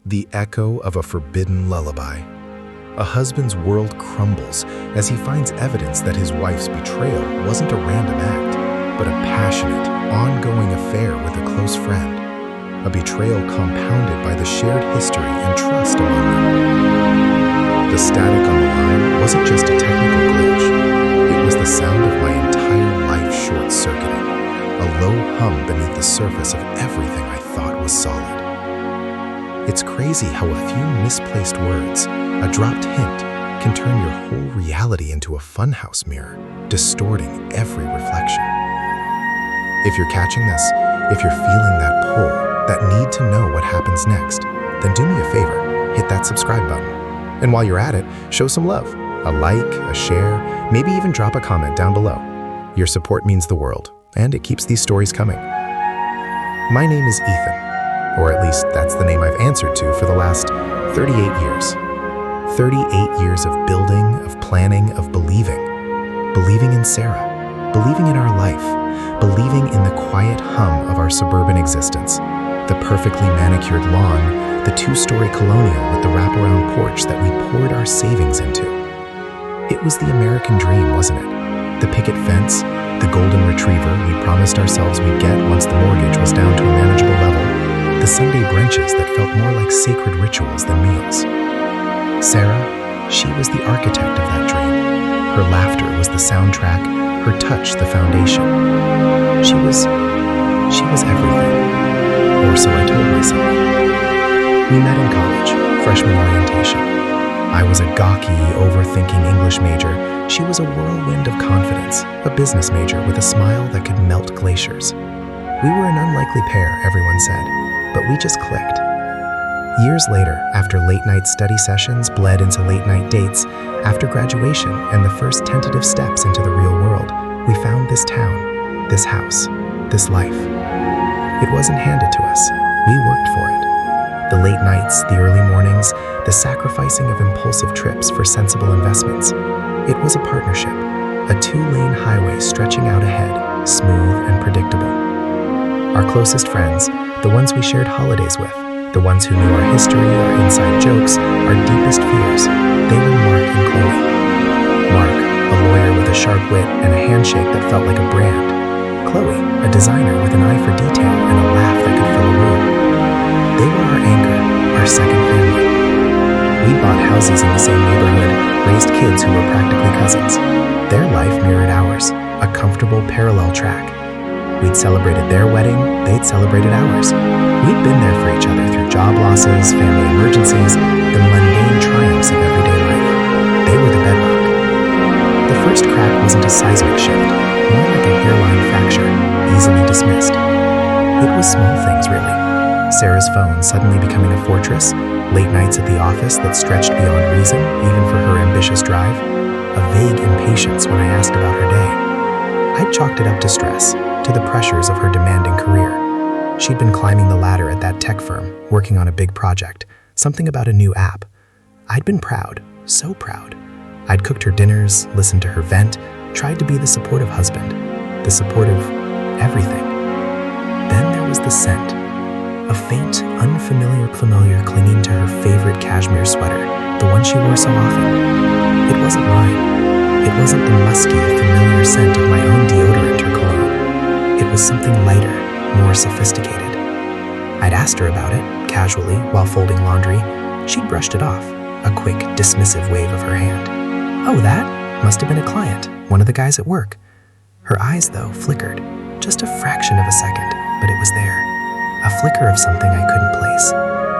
the echo of a forbidden lullaby. A husband's world crumbles as he finds evidence that his wife's betrayal wasn't a random act, but a passionate, ongoing affair with a close friend. A betrayal compounded by the shared history and trust among them. The static on the line wasn't just a technical glitch. It was the sound of my entire life short-circuiting, a low hum beneath the surface of everything I thought was solid. It's crazy how a few misplaced words, a dropped hint, can turn your whole reality into a funhouse mirror, distorting every reflection. If you're catching this, if you're feeling that pull, that need to know what happens next, then do me a favor, hit that subscribe button. And while you're at it, show some love. A like, a share, maybe even drop a comment down below. Your support means the world, and it keeps these stories coming. My name is Ethan. Or at least that's the name I've answered to for the last 38 years. 38 years of building, of planning, of believing. Believing in Sarah, believing in our life, believing in the quiet hum of our suburban existence, the perfectly manicured lawn, the two-story colonial with the wraparound porch that we poured our savings into. It was the American dream, wasn't it? The picket fence, the golden retriever we promised ourselves we'd get once the mortgage was down to a manageable level. The Sunday brunches that felt more like sacred rituals than meals. Sarah, she was the architect of that dream. Her laughter was the soundtrack, her touch the foundation. She was everything. Or so I told myself. We met in college, freshman orientation. I was a gawky, overthinking English major. She was a whirlwind of confidence, a business major with a smile that could melt glaciers. We were an unlikely pair, everyone said. But we just clicked. Years later, after late-night study sessions bled into late-night dates, after graduation and the first tentative steps into the real world, we found this town, this house, this life. It wasn't handed to us. We worked for it. The late nights, the early mornings, the sacrificing of impulsive trips for sensible investments. It was a partnership, a two-lane highway stretching out ahead, smooth and predictable. Our closest friends, the ones we shared holidays with, the ones who knew our history, our inside jokes, our deepest fears, they were Mark and Chloe. Mark, a lawyer with a sharp wit and a handshake that felt like a brand. Chloe, a designer with an eye for detail and a laugh that could fill a room. They were our anchor, our second family. We bought houses in the same neighborhood, raised kids who were practically cousins. Their life mirrored ours, a comfortable parallel track. We'd celebrated their wedding, they'd celebrated ours. We'd been there for each other through job losses, family emergencies, the mundane triumphs of everyday life. They were the bedrock. The first crack wasn't a seismic shift, more like a hairline fracture, easily dismissed. It was small things, really. Sarah's phone suddenly becoming a fortress, late nights at the office that stretched beyond reason, even for her ambitious drive, a vague impatience when I asked about her day. I'd chalked it up to stress, to the pressures of her demanding career. She'd been climbing the ladder at that tech firm, working on a big project, something about a new app. I'd been proud, so proud. I'd cooked her dinners, listened to her vent, tried to be the supportive husband, the supportive everything. Then there was the scent, a faint, familiar clinging to her favorite cashmere sweater, the one she wore so often. It wasn't mine. It wasn't the musky, familiar scent of my own deodorant or cologne. It was something lighter, more sophisticated. I'd asked her about it, casually, while folding laundry. She'd brushed it off, a quick, dismissive wave of her hand. Oh, that? Must have been a client, one of the guys at work. Her eyes, though, flickered, just a fraction of a second, but it was there. A flicker of something I couldn't place.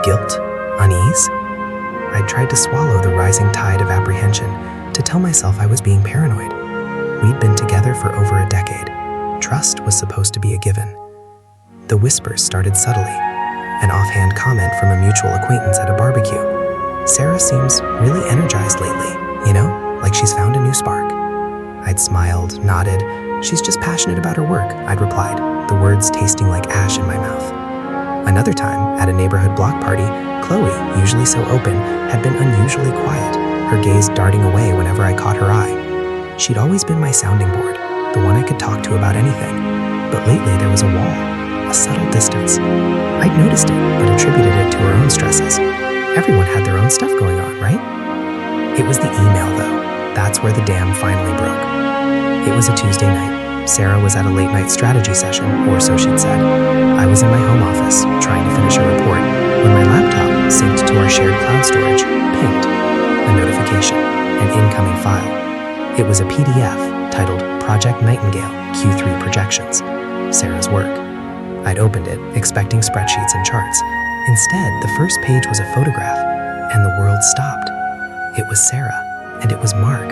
Guilt? Unease? I'd tried to swallow the rising tide of apprehension, to tell myself I was being paranoid. We'd been together for over a decade. Trust was supposed to be a given. The whispers started subtly, an offhand comment from a mutual acquaintance at a barbecue. Sarah seems really energized lately, like she's found a new spark. I'd smiled, nodded. She's just passionate about her work, I'd replied, the words tasting like ash in my mouth. Another time, at a neighborhood block party, Chloe, usually so open, had been unusually quiet, her gaze darting away whenever I caught her eye. She'd always been my sounding board, the one I could talk to about anything. But lately there was a wall, a subtle distance. I'd noticed it, but attributed it to her own stresses. Everyone had their own stuff going on, right? It was the email, though. That's where the dam finally broke. It was a Tuesday night. Sarah was at a late-night strategy session, or so she'd said. I was in my home office, trying to finish a report, when my laptop, synced to our shared cloud storage, pinged. A notification, an incoming file. It was a PDF titled Project Nightingale Q3 Projections, Sarah's work. I'd opened it, expecting spreadsheets and charts. Instead, the first page was a photograph, and the world stopped. It was Sarah, and it was Mark.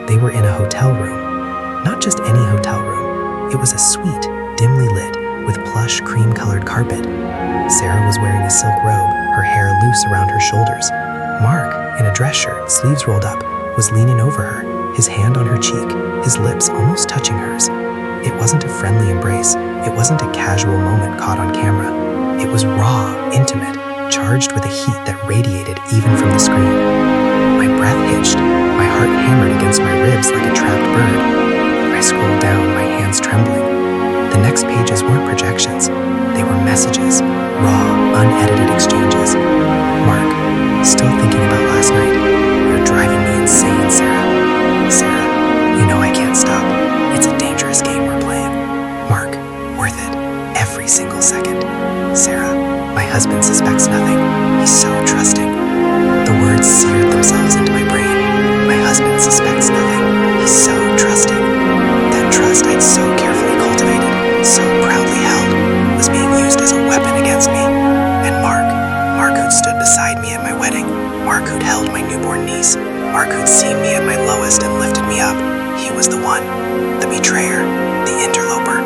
They were in a hotel room. Not just any hotel room. It was a suite, dimly lit, with plush cream-colored carpet. Sarah was wearing a silk robe, her hair loose around her shoulders. Mark, in a dress shirt, sleeves rolled up, was leaning over her, his hand on her cheek, his lips almost touching hers. It wasn't a friendly embrace. It wasn't a casual moment caught on camera. It was raw, intimate, charged with a heat that radiated even from the screen. My breath hitched, my heart hammered against my ribs like a trapped bird. I scrolled down, my hands trembling. The next pages weren't projections. They were messages, raw, unedited exchanges. Mark, still thinking about last night. You're driving me insane, Sarah. Sarah, you know I can't stop. It's a dangerous game we're playing. Mark, worth it. Every single second. Sarah, my husband suspects nothing. He's so trusting. The words seared themselves into my brain. My husband suspects nothing. He's so trusting. That trust I'd so carefully cultivated, so proudly held, was being used as a weapon against me. And Mark who'd stood beside me at my wedding, Mark who'd held my newborn niece, Mark who'd seen me at my lowest and lifted me up, he was the one, the betrayer, the interloper.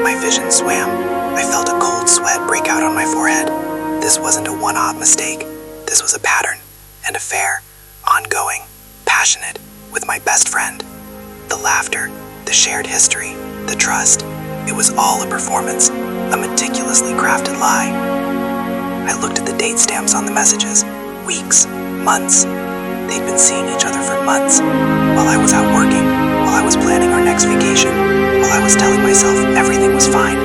My vision swam. I felt a cold sweat break out on my forehead. This wasn't a one-off mistake. This was a pattern, an affair, ongoing, passionate, with my best friend. The laughter, the shared history, the trust. It was all a performance, a meticulously crafted lie. I looked at the date stamps on the messages. Weeks, months. They'd been seeing each other for months. While I was out working, while I was planning our next vacation, while I was telling myself everything was fine,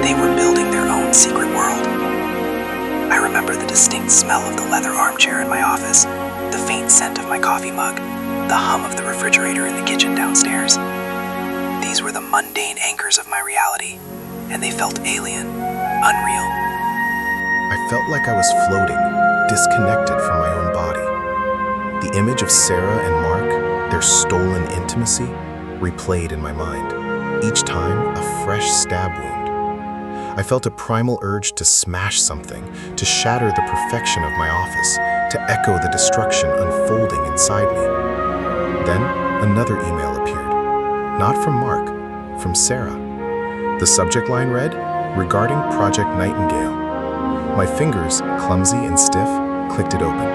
they were building their own secret world. I remember the distinct smell of the leather armchair in my office, the faint scent of my coffee mug, the hum of the refrigerator in the kitchen downstairs. These were the mundane anchors of my reality, and they felt alien, unreal. I felt like I was floating, disconnected from my own body. The image of Sarah and Mark, their stolen intimacy, replayed in my mind, each time a fresh stab wound. I felt a primal urge to smash something, to shatter the perfection of my office, to echo the destruction unfolding inside me. Then another email appeared. Not from Mark, from Sarah. The subject line read, "Regarding Project Nightingale." My fingers, clumsy and stiff, clicked it open.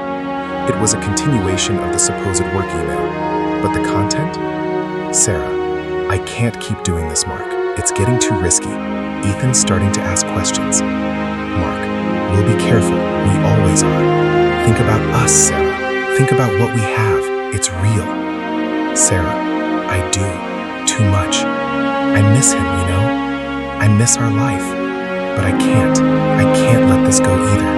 It was a continuation of the supposed work email, but the content? Sarah, I can't keep doing this, Mark. It's getting too risky. Ethan's starting to ask questions. Mark, we'll be careful. We always are. Think about us, Sarah. Think about what we have. It's real. Sarah, I do. Too much. I miss him, you know? I miss our life. But I can't let this go either.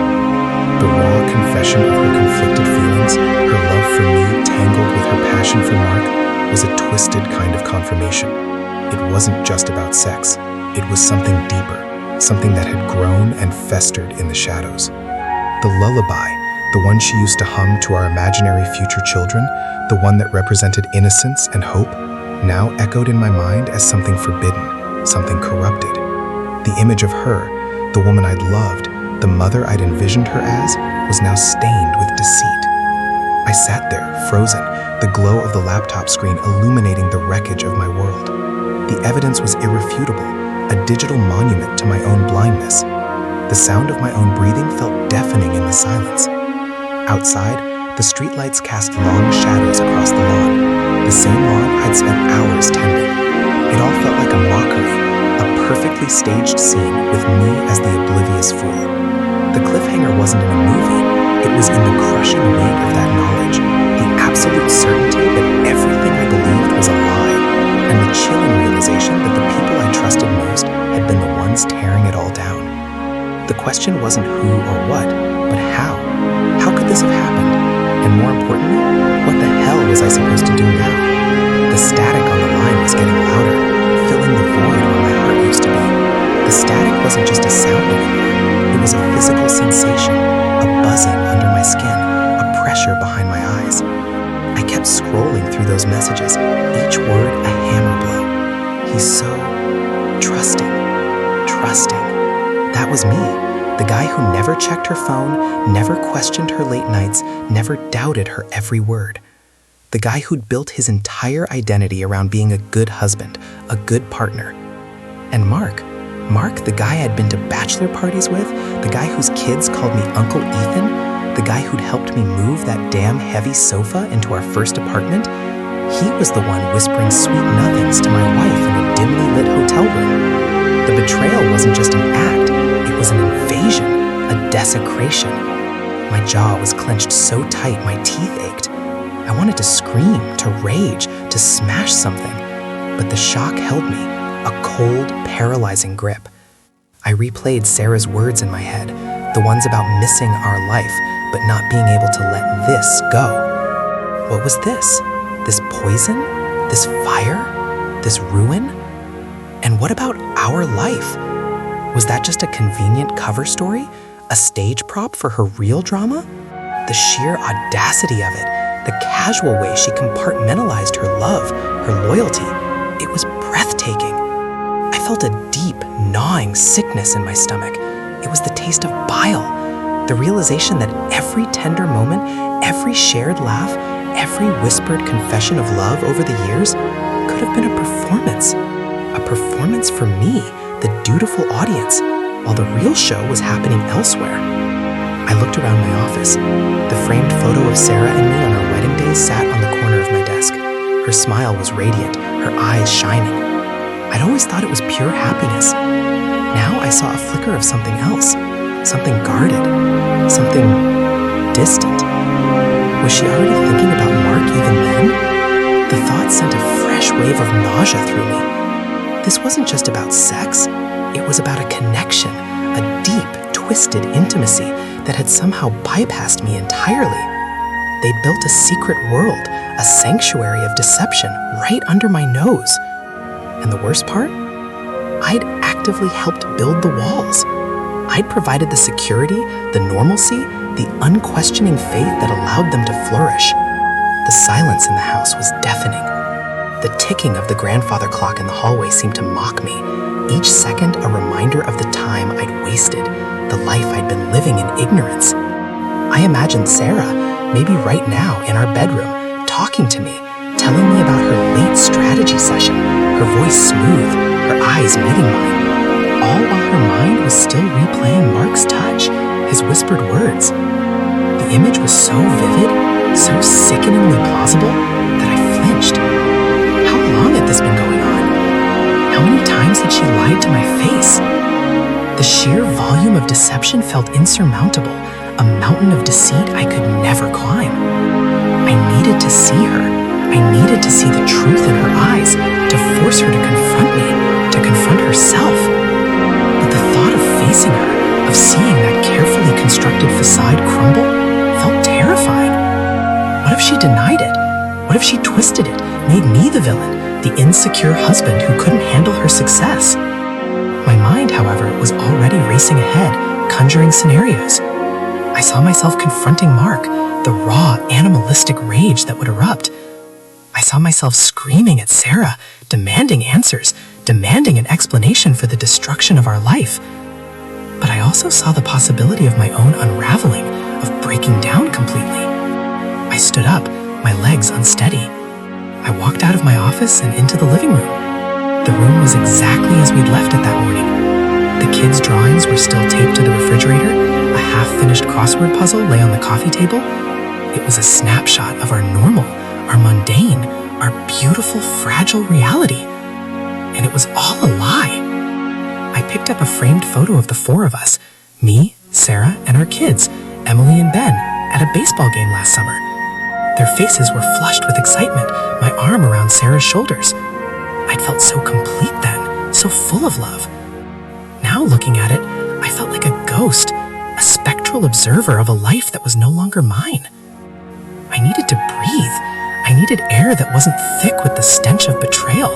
The raw confession of her conflicted feelings, her love for me tangled with her passion for Mark, was a twisted kind of confirmation. It wasn't just about sex. It was something deeper, something that had grown and festered in the shadows. The lullaby, the one she used to hum to our imaginary future children, the one that represented innocence and hope, now echoed in my mind as something forbidden, something corrupted. The image of her, the woman I'd loved, the mother I'd envisioned her as, was now stained with deceit. I sat there, frozen, the glow of the laptop screen illuminating the wreckage of my world. The evidence was irrefutable, a digital monument to my own blindness. The sound of my own breathing felt deafening in the silence. Outside, the streetlights cast long shadows across the lawn, the same lawn I'd spent hours tending. It all felt like a mockery, a perfectly staged scene with me as the oblivious fool. The cliffhanger wasn't in a movie, it was in the crushing weight of that knowledge, the absolute certainty that everything I believed was a lie, and the chilling realization that the people I trusted most had been the ones tearing it all down. The question wasn't who or what, but how. How could And more importantly, what the hell was I supposed to do now? The static on the line was getting louder, filling the void where my heart used to be. The static wasn't just a sound anymore. It was a physical sensation, a buzzing under my skin, a pressure behind my eyes. I kept scrolling through those messages, each word a hammer blow. He's so trusting. That was me, the guy who never checked her phone, never questioned her late nights, never doubted her every word. The guy who'd built his entire identity around being a good husband, a good partner. And Mark, the guy I'd been to bachelor parties with, the guy whose kids called me Uncle Ethan, the guy who'd helped me move that damn heavy sofa into our first apartment, he was the one whispering sweet nothings to my wife in a dimly lit hotel room. The betrayal wasn't just an act, it was an invasion, a desecration. My jaw was clenched so tight my teeth ached. I wanted to scream, to rage, to smash something, but the shock held me, a cold, paralyzing grip. I replayed Sarah's words in my head, the ones about missing our life, but not being able to let this go. What was this? This poison? This fire? This ruin? And what about our life? Was that just a convenient cover story? A stage prop for her real drama? The sheer audacity of it, the casual way she compartmentalized her love, her loyalty, it was breathtaking. I felt a deep, gnawing sickness in my stomach. It was the taste of bile, the realization that every tender moment, every shared laugh, every whispered confession of love over the years could have been a performance for me, the dutiful audience, while the real show was happening elsewhere. I looked around my office. The framed photo of Sarah and me on our wedding day sat on the corner of my desk. Her smile was radiant, her eyes shining. I'd always thought it was pure happiness. Now I saw a flicker of something else, something guarded, something distant. Was she already thinking about Mark even then? The thought sent a fresh wave of nausea through me. This wasn't just about sex, it was about a connection, a deep, twisted intimacy that had somehow bypassed me entirely. They'd built a secret world, a sanctuary of deception right under my nose. And the worst part? I'd actively helped build the walls. I'd provided the security, the normalcy, the unquestioning faith that allowed them to flourish. The silence in the house was deafening. The ticking of the grandfather clock in the hallway seemed to mock me, each second a reminder of the time I'd wasted, the life I'd been living in ignorance. I imagined Sarah, maybe right now in our bedroom, talking to me, telling me about her late strategy session, her voice smooth, her eyes meeting mine, all while her mind was still replaying Mark's touch, his whispered words. The image was so vivid, so sickeningly plausible, that I flinched. How long had this been going on? How many times had she lied to my face? The sheer volume of deception felt insurmountable, a mountain of deceit I could never climb. I needed to see her. I needed to see the truth in her eyes, to force her to confront me, to confront herself. But the thought of facing her, of seeing that carefully constructed facade crumble, felt terrifying. What if she denied it? What if she twisted it, made me the villain, the insecure husband who couldn't handle her success? My mind, however, was already racing ahead, conjuring scenarios. I saw myself confronting Mark, the raw, animalistic rage that would erupt. I saw myself screaming at Sarah, demanding answers, demanding an explanation for the destruction of our life. But I also saw the possibility of my own unraveling, of breaking down completely. I stood up, my legs unsteady. I walked out of my office and into the living room. The room was exactly as we'd left it that morning. The kids' drawings were still taped to the refrigerator. A half-finished crossword puzzle lay on the coffee table. It was a snapshot of our normal, our mundane, our beautiful, fragile reality. And it was all a lie. I picked up a framed photo of the four of us, me, Sarah, and our kids, Emily and Ben, at a baseball game last summer. Their faces were flushed with excitement, my arm around Sarah's shoulders. I'd felt so complete then, so full of love. Now looking at it, I felt like a ghost, a spectral observer of a life that was no longer mine. I needed to breathe. I needed air that wasn't thick with the stench of betrayal.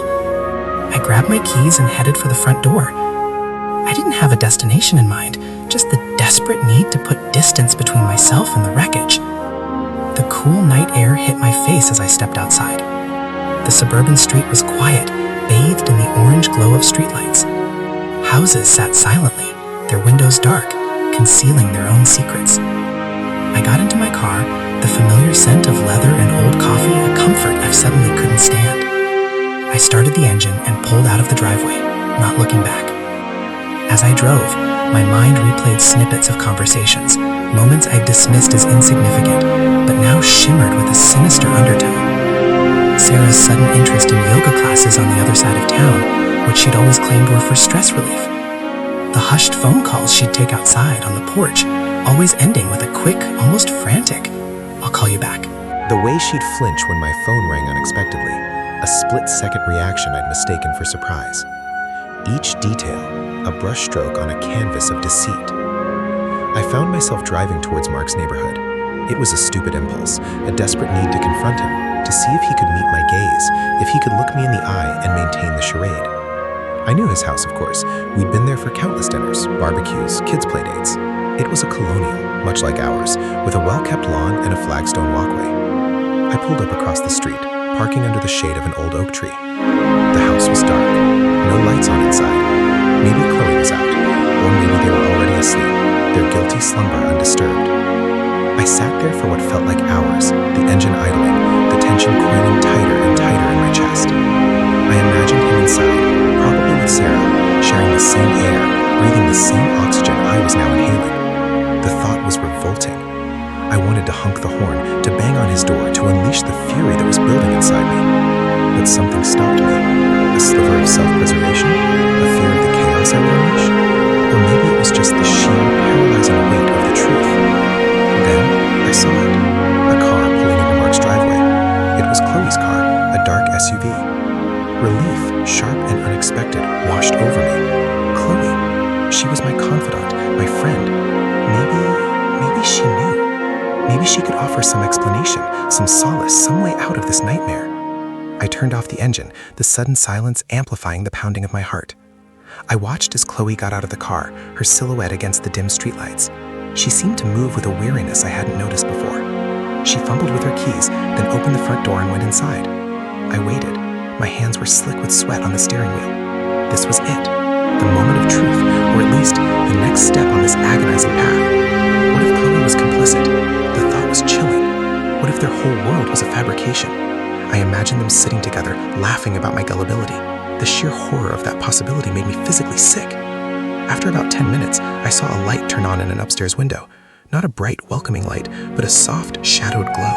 I grabbed my keys and headed for the front door. I didn't have a destination in mind, just the desperate need to put distance between myself and the wreckage. The cool night air hit my face as I stepped outside. The suburban street was quiet, bathed in the orange glow of streetlights. Houses sat silently, their windows dark, concealing their own secrets. I got into my car, the familiar scent of leather and old coffee a comfort I suddenly couldn't stand. I started the engine and pulled out of the driveway, not looking back. As I drove, my mind replayed snippets of conversations, moments I'd dismissed as insignificant, but now shimmered with a sinister undertone. Sarah's sudden interest in yoga classes on the other side of town, which she'd always claimed were for stress relief. The hushed phone calls she'd take outside on the porch, always ending with a quick, almost frantic, "I'll call you back." The way she'd flinch when my phone rang unexpectedly, a split-second reaction I'd mistaken for surprise. Each detail, a brushstroke on a canvas of deceit. I found myself driving towards Mark's neighborhood. It was a stupid impulse, a desperate need to confront him, to see if he could meet my gaze, if he could look me in the eye and maintain the charade. I knew his house, of course. We'd been there for countless dinners, barbecues, kids' playdates. It was a colonial, much like ours, with a well-kept lawn and a flagstone walkway. I pulled up across the street, parking under the shade of an old oak tree. The house was dark, no lights on inside. Maybe Chloe was out, or maybe they were already asleep, their guilty slumber undisturbed. I sat there for what felt like hours, the engine idling, the tension coiling tighter and tighter in my chest. I imagined him inside, probably with Sarah, sharing the same air, breathing the same oxygen I was now inhaling. The thought was revolting. I wanted to honk the horn, to bang on his door, to unleash the fury that was building inside me. But something stopped me. A sliver of self-preservation, a fear of the chaos I would unleash, or maybe it was just the sheer, paralyzing weight of the truth. Then I saw it, a car pulling into Mark's driveway. It was Chloe's car, a dark SUV. Relief, sharp and unexpected, washed over me. Chloe, she was my confidant, my friend. Maybe she knew. Maybe she could offer some explanation, some solace, some way out of this nightmare. I turned off the engine, the sudden silence amplifying the pounding of my heart. I watched as Chloe got out of the car, her silhouette against the dim streetlights. She seemed to move with a weariness I hadn't noticed before. She fumbled with her keys, then opened the front door and went inside. I waited. My hands were slick with sweat on the steering wheel. This was it, the moment of truth, or at least the next step on this agonizing path. What if Chloe was complicit? The thought was chilling. What if their whole world was a fabrication? I imagined them sitting together, laughing about my gullibility. The sheer horror of that possibility made me physically sick. After about 10 minutes, I saw a light turn on in an upstairs window. Not a bright, welcoming light, but a soft, shadowed glow.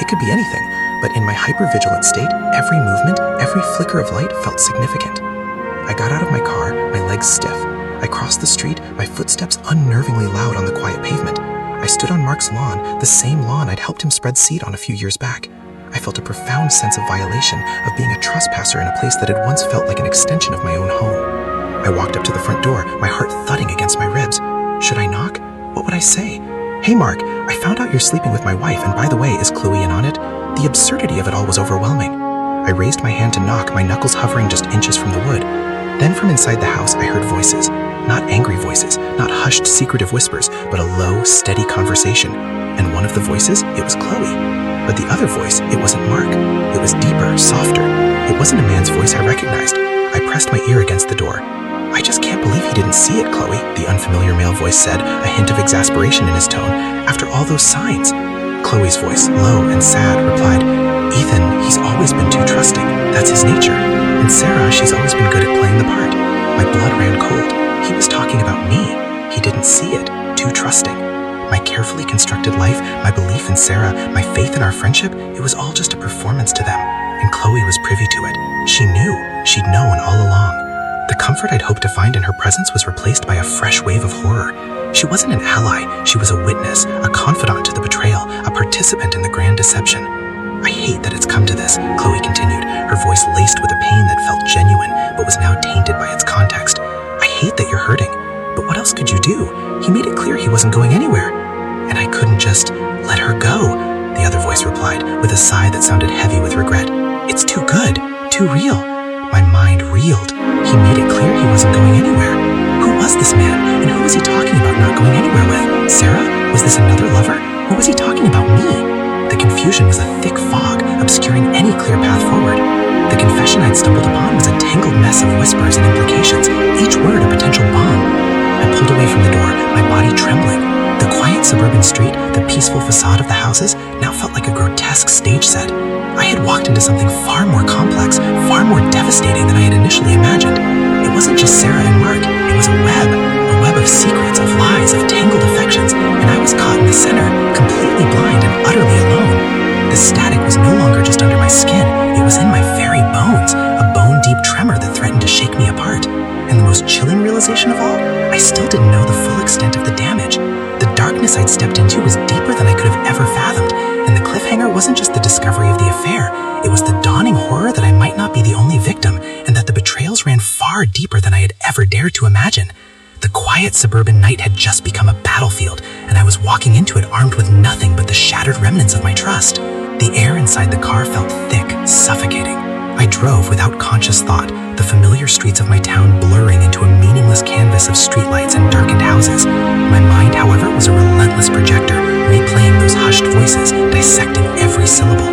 It could be anything, but in my hyper-vigilant state, every movement, every flicker of light felt significant. I got out of my car, my legs stiff. I crossed the street, my footsteps unnervingly loud on the quiet pavement. I stood on Mark's lawn, the same lawn I'd helped him spread seed on a few years back. I felt a profound sense of violation, of being a trespasser in a place that had once felt like an extension of my own home. I walked up to the front door, my heart thudding against my ribs. Should I knock? What would I say? "Hey Mark, I found out you're sleeping with my wife, and by the way, is Chloe in on it?" The absurdity of it all was overwhelming. I raised my hand to knock, my knuckles hovering just inches from the wood. Then from inside the house, I heard voices. Not angry voices, not hushed, secretive whispers, but a low, steady conversation. And one of the voices, it was Chloe. But the other voice, it wasn't Mark. It was deeper, softer. It wasn't a man's voice I recognized. I pressed my ear against the door. "I just can't believe he didn't see it, Chloe," the unfamiliar male voice said, a hint of exasperation in his tone. "After all those signs." Chloe's voice, low and sad, replied, "Ethan, he's always been too trusting. That's his nature. And Sarah, she's always been good at playing the part." My blood ran cold. He was talking about me. He didn't see it. Too trusting. My carefully constructed life, my belief in Sarah, my faith in our friendship, it was all just a performance to them. And Chloe was privy to it. She knew. She'd known all along. The comfort I'd hoped to find in her presence was replaced by a fresh wave of horror. She wasn't an ally. She was a witness, a confidant to the betrayal, a participant in the grand deception. "I hate that it's come to this," Chloe continued, her voice laced with a pain that felt genuine, but was now tainted by its context. "I hate that you're hurting. But what else could you do? He made it clear he wasn't going anywhere. And I couldn't just let her go," the other voice replied. a sigh that sounded heavy with regret. It's too good, too real. My mind reeled. He made it clear he wasn't going anywhere. Who was this man, and who was he talking about not going anywhere with? Sarah? Was this another lover? Or was he talking about me? The confusion was a thick fog, obscuring any clear path forward. The confession I'd stumbled upon was a tangled mess of whispers and implications, each word a potential bomb. I pulled away from the door, my body trembling. The quiet suburban street, the peaceful facade of the houses, now felt like a grotesque stage set. I had walked into something far more complex, far more devastating than I had initially imagined. It wasn't just Sarah and Mark, it was a web of secrets, of lies, of tangled affections, and I was caught in the center, completely blind and utterly alone. The static was no longer just under my skin, it was in my very bones, a bone-deep tremor that threatened to shake me apart. And the most chilling realization of all, I still didn't know the full extent of the damage. The darkness I'd stepped into was deeper than I could have ever fathomed, and the cliffhanger wasn't just the discovery of the affair, it was the dawning horror that I might not be the only victim, and that the betrayals ran far deeper than I had ever dared to imagine. The quiet suburban night had just become a battlefield, and I was walking into it armed with nothing but the shattered remnants of my trust. The air inside the car felt thick, suffocating. I drove without conscious thought, the familiar streets of my town blurring into a meaningless canvas of streetlights and darkened houses. My mind, however, was a relentless projector, replaying those hushed voices, dissecting every syllable.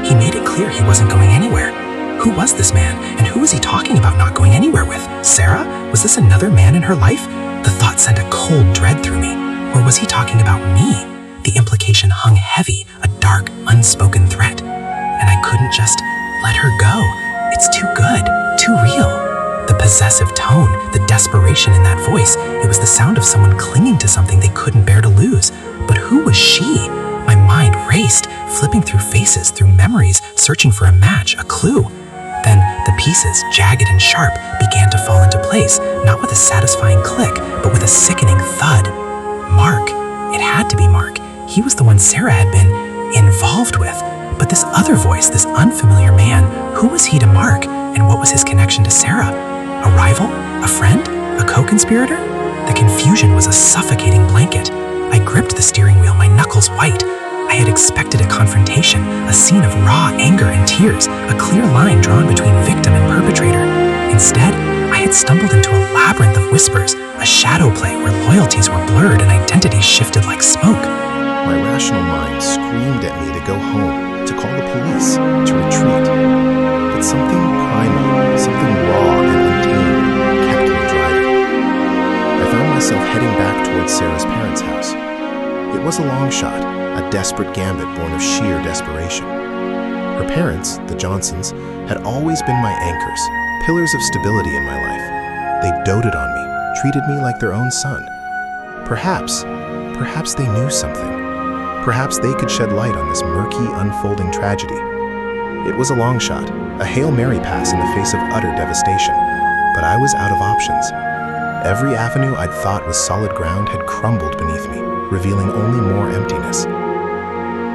He made it clear he wasn't going anywhere. Who was this man, and who was he talking about not going anywhere with? Sarah? Was this another man in her life? The thought sent a cold dread through me. Or was he talking about me? The implication hung heavy, a dark, unspoken threat. And I couldn't just let her go. It's too good, too real. The possessive tone, the desperation in that voice, it was the sound of someone clinging to something they couldn't bear to lose. But who was she? My mind raced, flipping through faces, through memories, searching for a match, a clue. Then the pieces, jagged and sharp, began to fall into place, not with a satisfying click, but with a sickening thud. Mark. It had to be Mark. He was the one Sarah had been involved with. But this other voice, this unfamiliar man, who was he to Mark, and what was his connection to Sarah? A rival? A friend? A co-conspirator? The confusion was a suffocating blanket. I gripped the steering wheel, my knuckles white. I had expected a confrontation, a scene of raw anger and tears, a clear line drawn between victim and perpetrator. Instead, I had stumbled into a labyrinth of whispers, a shadow play where loyalties were blurred and identities shifted like smoke. My rational mind screamed at me to go home, to call the police, to retreat. But something primal, something raw and untamed kept me driving. I found myself heading back towards Sarah's parents' house. It was a long shot, a desperate gambit born of sheer desperation. Her parents, the Johnsons, had always been my anchors, pillars of stability in my life. They doted on me, treated me like their own son. Perhaps they knew something. Perhaps they could shed light on this murky, unfolding tragedy. It was a long shot, a Hail Mary pass in the face of utter devastation, but I was out of options. Every avenue I'd thought was solid ground had crumbled beneath me, revealing only more emptiness.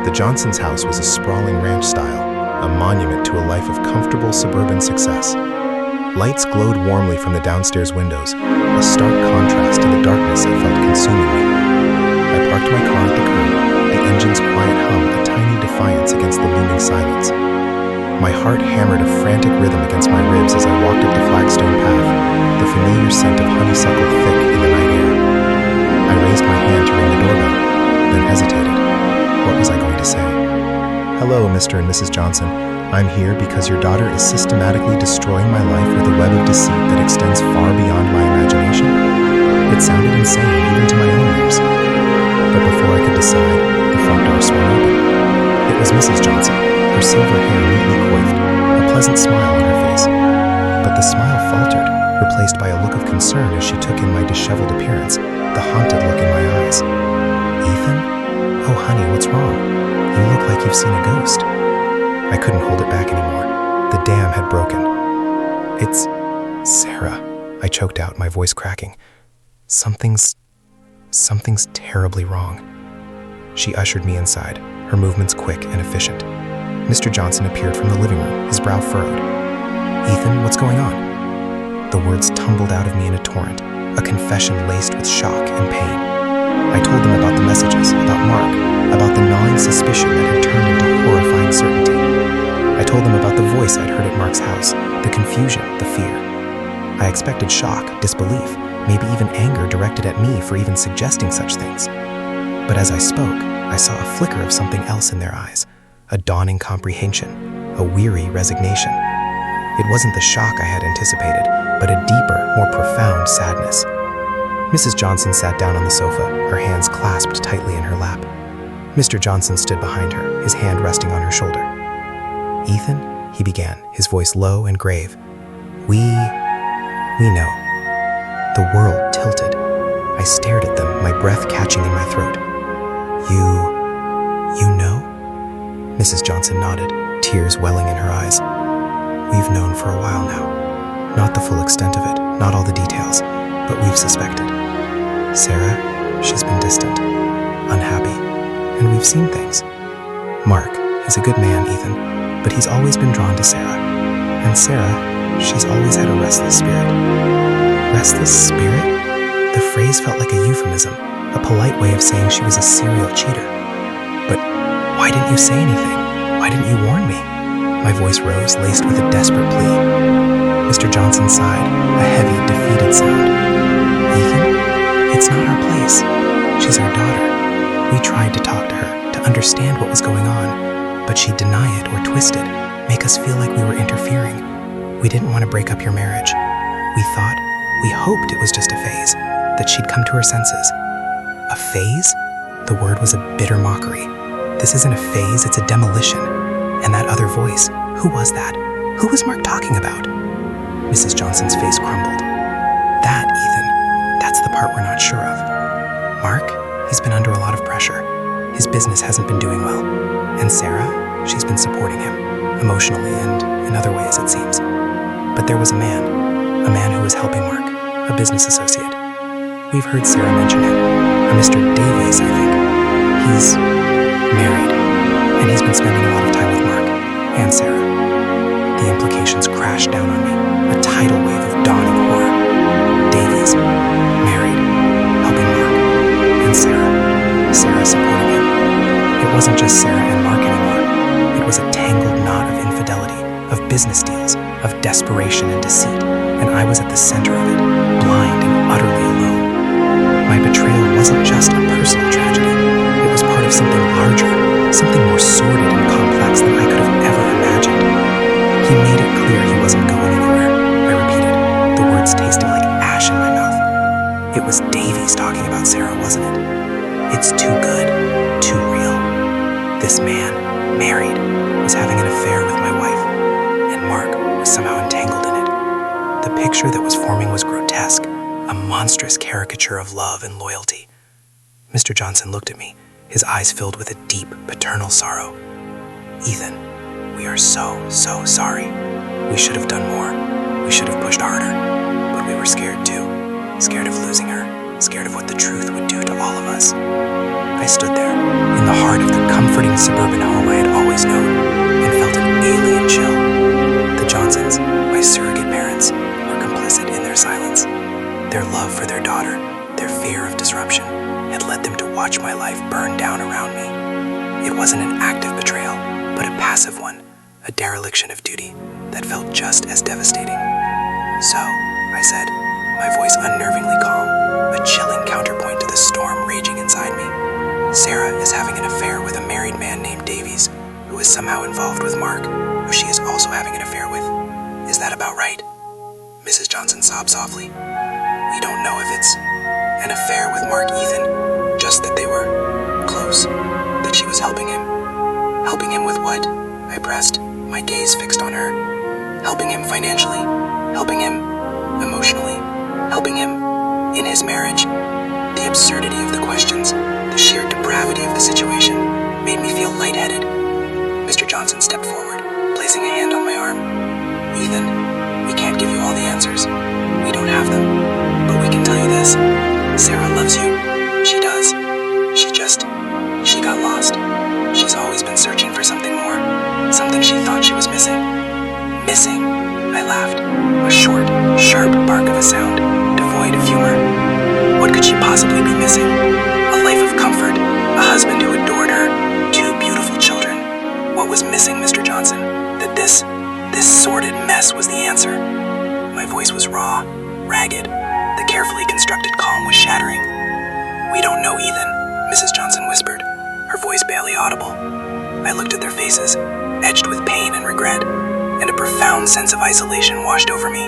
The Johnsons' house was a sprawling ranch style, a monument to a life of comfortable suburban success. Lights glowed warmly from the downstairs windows, a stark contrast to the darkness that felt consuming me. I parked my car at the curb, the engine's quiet hum a tiny defiance against the looming silence. My heart hammered a frantic rhythm against my ribs as I walked up the flagstone path, the familiar scent of honeysuckle thick in the night air. I raised my hand to ring the doorbell, then hesitated. What was I going to say? Hello, Mr. and Mrs. Johnson. I'm here because your daughter is systematically destroying my life with a web of deceit that extends far beyond my imagination. It sounded insane, even to my own ears. But before I could decide, the front door swung open. It was Mrs. Johnson, her silver hair neatly coiffed, a pleasant smile on her face. But the smile faltered, replaced by a look of concern as she took in my disheveled appearance, the haunted look in my eyes. Ethan? Oh, honey, what's wrong? You look like you've seen a ghost. I couldn't hold it back anymore. The dam had broken. It's Sarah, I choked out, my voice cracking. Something's terribly wrong. She ushered me inside, her movements quick and efficient. Mr. Johnson appeared from the living room, his brow furrowed. Ethan, what's going on? The words tumbled out of me in a torrent, a confession laced with shock and pain. I told them about the messages, about Mark, about the gnawing suspicion that had turned into horrifying uncertainty. I told them about the voice I'd heard at Mark's house, the confusion, the fear. I expected shock, disbelief, maybe even anger directed at me for even suggesting such things. But as I spoke, I saw a flicker of something else in their eyes, a dawning comprehension, a weary resignation. It wasn't the shock I had anticipated, but a deeper, more profound sadness. Mrs. Johnson sat down on the sofa, her hands clasped tightly in her lap. Mr. Johnson stood behind her, his hand resting on her shoulder. "Ethan," he began, his voice low and grave, We know." The world tilted. I stared at them, my breath catching in my throat. You know?" Mrs. Johnson nodded, tears welling in her eyes. "We've known for a while now. Not the full extent of it, not all the details, but we've suspected. Sarah, she's been distant, unhappy, and we've seen things. Mark, he's a good man, Ethan, but he's always been drawn to Sarah. And Sarah, she's always had a restless spirit." Restless spirit? The phrase felt like a euphemism, a polite way of saying she was a serial cheater. "But why didn't you say anything? Why didn't you warn me?" My voice rose, laced with a desperate plea. Mr. Johnson sighed, a heavy, defeated sound. "Ethan, it's not our place. She's our daughter. We tried to talk to her, to understand what was going on, but she'd deny it or twist it, make us feel like we were interfering. We didn't want to break up your marriage. We hoped it was just a phase, that she'd come to her senses." A phase? The word was a bitter mockery. This isn't a phase, it's a demolition. And that other voice, who was that? Who was Mark talking about? Mrs. Johnson's face crumbled. "That, Ethan, that's the part we're not sure of. Mark, he's been under a lot of pressure. His business hasn't been doing well. And Sarah, she's been supporting him, emotionally and in other ways, it seems. But there was a man who was helping Mark, a business associate. We've heard Sarah mention him, a Mr. Davies, I think. He's married, and he's been spending a lot of time with Mark and Sarah." The implications crashed down on me, a tidal wave of dawning horror. Davies, married, helping Mark, and Sarah supporting him. It wasn't just Sarah and Mark anymore. It was a tangled knot of infidelity, of business deals, of desperation and deceit, and I was at the center of it, blind and utterly alone. My betrayal wasn't just a personal tragedy. It was part of something larger, something more sordid and complex than I could have ever imagined. "He made it clear he wasn't going anywhere," I repeated, the words tasting like ash in my mouth. It was Davies talking about Sarah, wasn't it? It's too good, too real. This man, married, was having an affair with my wife, and Mark was somehow entangled in it. The picture that was forming was grotesque, a monstrous caricature of love and loyalty. Mr. Johnson looked at me, his eyes filled with a deep, paternal sorrow. "Ethan, we are so sorry. We should have done more. We should have pushed harder. But we were scared too. Scared of losing her. Scared of what the truth would do to all of us." I stood there, in the heart of the comforting suburban home I had always known, and felt an alien chill. The Johnsons, my surrogate parents, were complicit in their silence. Their love for their daughter, their fear of disruption, had led them to watch my life burn down around me. It wasn't an active betrayal, but a passive one, a dereliction of duty that felt just as devastating. "So," I said, my voice unnervingly calm, a chilling counterpoint to the storm raging inside me. "Sarah is having an affair with a married man named Davies, who is somehow involved with Mark, who she is also having an affair with. Is that about right?" Mrs. Johnson sobbed softly. "We don't know if it's an affair with Mark, Ethan, just that they were close, that she was helping him." "Helping him with what?" I pressed, my gaze fixed on her. "Helping him financially, helping him emotionally, helping him in his marriage." The absurdity of the questions, the sheer depravity of the situation, made me feel lightheaded. Mr. Johnson stepped forward, placing a hand on my arm. "Ethan, we can't give you all the answers. We don't have them. But we can tell you this. Sarah loves you. She does. She got lost. She's always been searching for something more. Something she thought she was missing." "Missing?" I laughed. A short, sharp bark of a sound, devoid of humor. What could she possibly be missing? A life of comfort, a husband who adored her, I looked at their faces, edged with pain and regret, and a profound sense of isolation washed over me.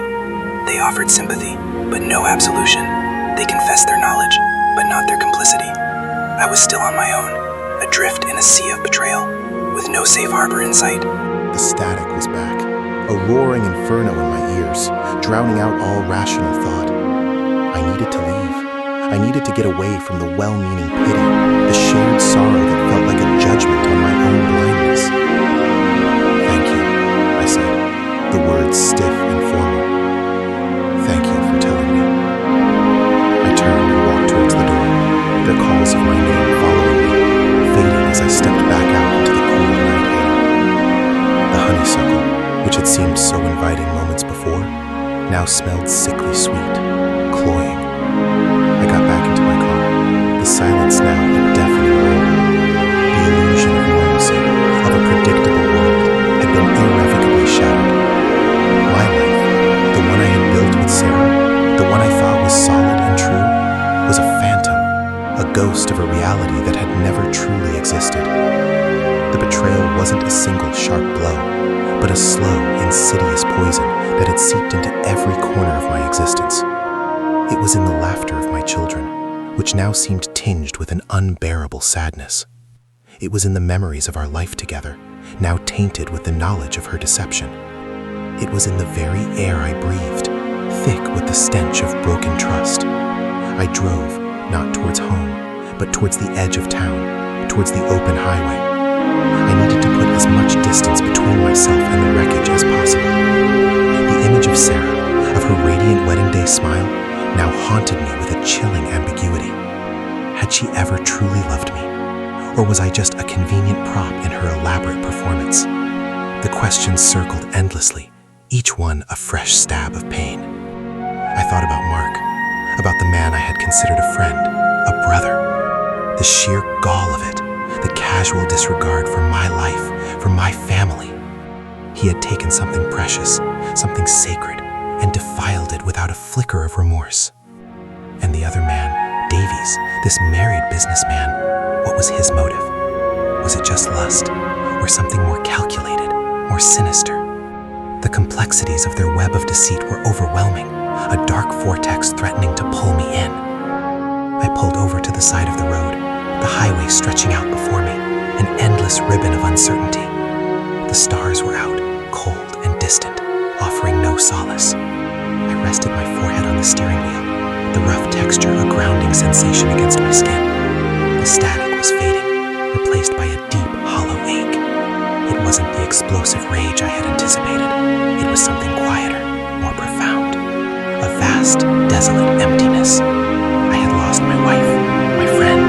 They offered sympathy, but no absolution. They confessed their knowledge, but not their complicity. I was still on my own, adrift in a sea of betrayal, with no safe harbor in sight. The static was back, a roaring inferno in my ears, drowning out all rational thought. I needed to leave. I needed to get away from the well-meaning pity, the shared sorrow that felt like a judgment on my own blindness. Thank you, I said, the words stiff and formal. Thank you for telling me. I turned and walked towards the door, the calls of my name following me, fading as I stepped back out into the cool night air. The honeysuckle, which had seemed so inviting moments before, now smelled sickly sweet, cloying. I got back into my car, the silence now a deafening roar. The illusion of normalcy, of a predictable world, had been irrevocably shattered. My life, the one I had built with Sarah, the one I thought was solid and true, was a phantom, a ghost of a reality that had never truly existed. The betrayal wasn't a single sharp blow, but a slow, insidious poison that had seeped into every corner of my existence. It was in the laughter of my children, which now seemed tinged with an unbearable sadness. It was in the memories of our life together, now tainted with the knowledge of her deception. It was in the very air I breathed, thick with the stench of broken trust. I drove, not towards home, but towards the edge of town, towards the open highway. I needed to put as much distance between myself and the wreckage as possible. The image of Sarah, of her radiant wedding day smile, now haunted me with a chilling ambiguity. Had she ever truly loved me? Or was I just a convenient prop in her elaborate performance? The questions circled endlessly, each one a fresh stab of pain. I thought about Mark, about the man I had considered a friend, a brother. The sheer gall of it, the casual disregard for my life, for my family. He had taken something precious, something sacred, and defiled it without a flicker of remorse. And the other man, Davies, this married businessman, what was his motive? Was it just lust, or something more calculated, more sinister? The complexities of their web of deceit were overwhelming, a dark vortex threatening to pull me in. I pulled over to the side of the road, the highway stretching out before me, an endless ribbon of uncertainty. The stars were out, cold and distant, offering no solace. I rested my forehead on the steering wheel, the rough texture a grounding sensation against my skin. The static was fading, replaced by a deep, hollow ache. It wasn't the explosive rage I had anticipated. It was something quieter, more profound. A vast, desolate emptiness. I had lost my wife, my friend,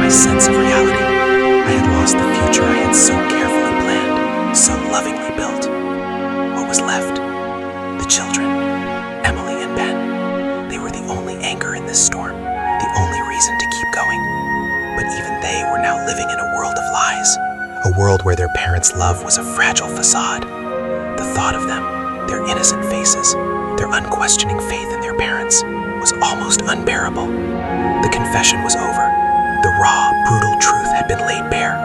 my sense of reality. I had lost the future I had so carefully planned, so lovingly built. What was left? The children, Emily and Ben. They were the only anchor in this storm, the only reason to keep going. But even they were now living in a world of lies, a world where their parents' love was a fragile facade. The thought of them, their innocent faces, their unquestioning faith in their parents, was almost unbearable. The confession was over. The raw, brutal truth had been laid bare.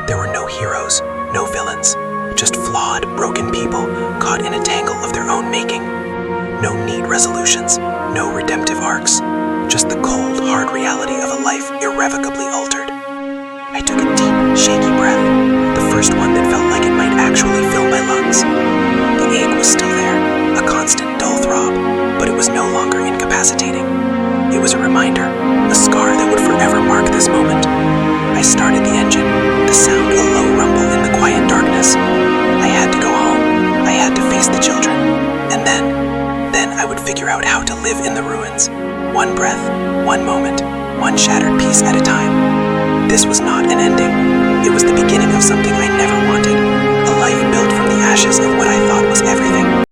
There were no heroes, no villains, just flawed, broken people caught in a tangle of their own making. No neat resolutions, no redemptive arcs, just the cold, hard reality of a life irrevocably altered. I took a deep, shaky breath, the first one that felt like it might actually fill my lungs. The ache was still there, a constant dull throb, but it was no longer incapacitating. It was a reminder, a scar that would forever mark this moment. I started the engine, the sound a low rumble in the quiet darkness. I had to go home. I had to face the children. And then I would figure out how to live in the ruins. One breath, one moment, one shattered piece at a time. This was not an ending. It was the beginning of something I never wanted. A life built from the ashes of what I thought was everything.